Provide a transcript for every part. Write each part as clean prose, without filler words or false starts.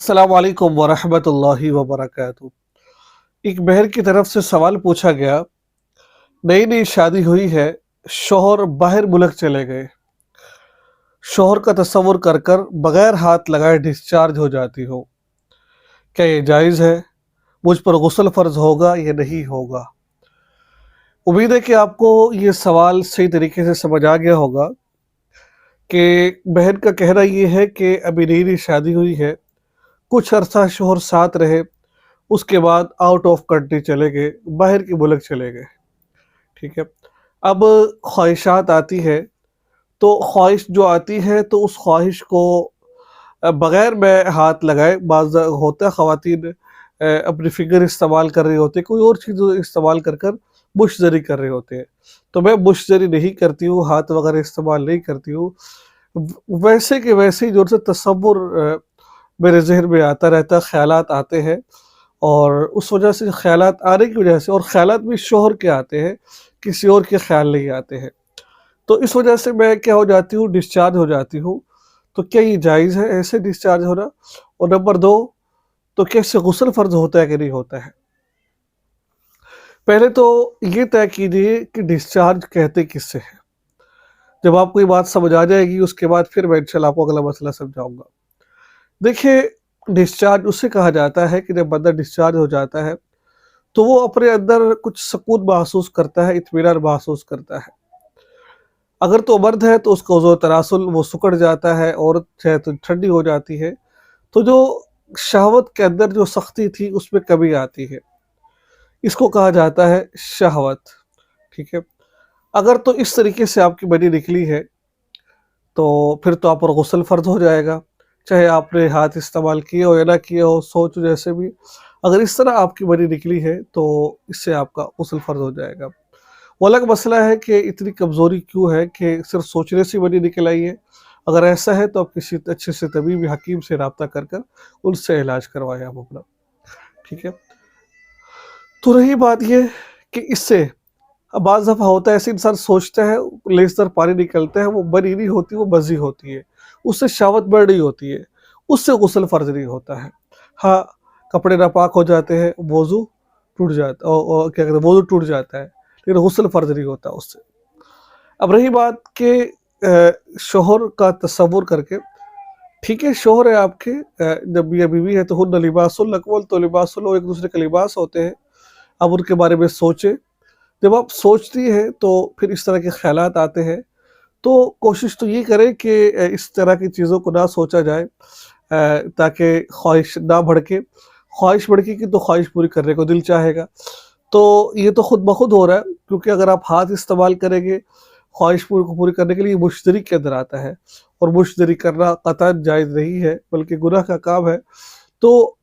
अस्सलाम वालेकुम वरहमतुल्लाहि वबरकातुहू। एक बहन की तरफ से सवाल पूछा गया, नई नई शादी हुई है, शौहर बाहर मुल्क चले गए, शौहर का तसव्वुर कर कर बगैर हाथ लगाए डिस्चार्ज हो जाती हो, क्या ये जायज़ है? मुझ पर गुस्ल फ़र्ज़ होगा या नहीं होगा? उम्मीद है कि आपको ये सवाल सही तरीके से समझ आ गया होगा कि बहन का कहना ये है कि अभी नई नई शादी हुई है, कुछ अरसा शौहर साथ रहे, उसके बाद आउट ऑफ कंट्री चले गए, बाहर के मुल्क चले गए, ठीक है। अब ख्वाहिशात आती है, तो ख्वाहिश जो आती है तो उस ख्वाहिश को बगैर मैं हाथ लगाए बाज़ होता है ख़वातीन अपनी फ़िंगर इस्तेमाल कर रही होती है, कोई और चीज़ इस्तेमाल कर कर मुशज़री कर रहे होते हैं। तो मैं मुशज़री नहीं करती हूँ, हाथ वगैरह इस्तेमाल नहीं करती हूँ। वैसे के वैसे ही ज़ोर से तसव्वुर मेरे ज़हन में आता रहता है, ख़यालात आते हैं और उस वजह से ख़यालात आने की वजह से और ख़यालात भी शौहर के आते हैं, किसी और के ख़्याल नहीं आते हैं। तो इस वजह से मैं क्या हो जाती हूँ, डिस्चार्ज हो जाती हूँ। तो क्या ये जायज़ है ऐसे डिस्चार्ज होना? और नंबर 2, तो क्या इससे गुस्ल फ़र्ज़ होता है कि नहीं होता है? पहले तो ये तय कीजिए कि डिस्चार्ज कहते किससे हैं? जब आपको ये बात समझ आ जाएगी उसके बाद फिर मैं इंशाल्लाह आपको अगला मसला समझाऊँगा। देखिए, डिस्चार्ज उसे कहा जाता है कि जब बंदा डिस्चार्ज हो जाता है, तो वो अपने अंदर कुछ सुकून महसूस करता है, इत्मीनान महसूस करता है। अगर तो मर्द है तो उसका ज़ो तनासुल वो सिकुड़ जाता है, औरत है तो ठंडी हो जाती है। तो जो शहवत के अंदर जो सख्ती थी उसमें कमी आती है। इसको कहा जाता है शहवत, ठीक है? अगर तो इस तरीके से आपकी मनी निकली है, तो फिर तो आप पर गुस्ल फ़र्ज़ हो जाएगा। चाहे आपने हाथ इस्तेमाल किए हो या ना किए हो, सोच जैसे भी, अगर इस तरह आपकी मनी निकली है तो इससे आपका गुस्ल फ़र्ज़ हो जाएगा। वो अलग मसला है कि इतनी कमज़ोरी क्यों है कि सिर्फ़ सोचने से मनी निकल आई है। अगर ऐसा है तो आप किसी अच्छे से तबीब या हकीम से राब्ता कर कर उनसे इलाज करवाएँ आप अपना, ठीक है? तो रही बात ये कि इससे अब बाज़ दफ़ा होता है ऐसे इंसान सोचता है, लेज़र पानी निकलता है, वो बनी नहीं होती, वो बज़ी होती है। उससे शहवत बढ़ रही होती है, उससे गुस्ल फ़र्ज़ नहीं होता है। हाँ, कपड़े नापाक हो जाते हैं, वज़ू टूट जाता क्या कहते हैं, वज़ू टूट जाता है, लेकिन गुस्ल फ़र्ज़ नहीं होता उससे। अब रही बात कि शौहर का तसव्वुर करके, ठीक है, शौहर है आपके, जब मियाँ-बीवी है तो हुन्ना लिबासुल लकुम, तो लिबासुल वो एक-दूसरे के लिबास होते हैं। आप उनके बारे में सोचें। जब आप सोचती हैं तो फिर इस तरह के ख़यालात आते हैं, तो कोशिश तो ये करें कि इस तरह की चीज़ों को ना सोचा जाए, ताकि ख्वाहिश ना भड़के। ख्वाहिश भड़केगी तो ख्वाहिश पूरी करने को दिल चाहेगा। तो ये तो खुद ब खुद हो रहा है, क्योंकि अगर आप हाथ इस्तेमाल करेंगे ख्वाहिश पूरी करने के लिए, मुश्तरी के अंदर आता है और मुश्तरी करना क़तअन जायज़ नहीं है, बल्कि गुनाह का काम है। तो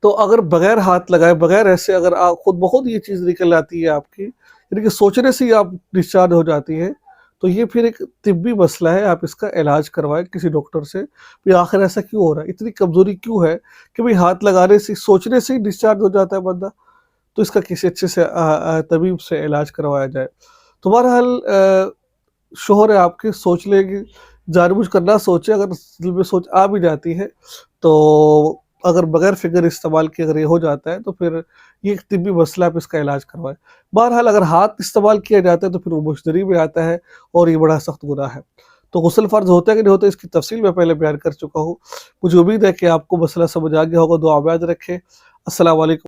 तो अगर बगैर हाथ लगाए, बगैर ऐसे अगर आप खुद ब खुद ये चीज़ निकल आती है आपकी, यानी कि सोचने से ही आप डिस्चार्ज हो जाती है, तो ये फिर एक तिब्बी मसला है, आप इसका इलाज करवाएँ किसी डॉक्टर से। भी आखिर ऐसा क्यों हो रहा है? इतनी कमज़ोरी क्यों है कि भई हाथ लगाने से, सोचने से ही डिस्चार्ज हो जाता है बंदा? तो इसका किसी अच्छे से तबीब से इलाज करवाया जाए। तो बहरहाल शौहर है आपके, सोच लेगी, जानबूझकर ना सोचे, अगर दिल में सोच आ भी जाती है, तो अगर बगैर फ़िंगर इस्तेमाल किए अगर ये हो जाता है, तो फिर ये एक तिब्बी मसला है, आप इसका इलाज करवाएँ। बहरहाल अगर हाथ इस्तेमाल किया जाता है तो फिर वो मुश्तरी में आता है और ये बड़ा सख्त गुनाह है। तो गुस्ल फ़र्ज़ होता है कि नहीं होता, इसकी तफ़सील मैं पहले बयान कर चुका हूँ। मुझे उम्मीद है कि आपको मसला समझ आ गया होगा, दुआ में याद रखें। अस्सलाम वालेकुम।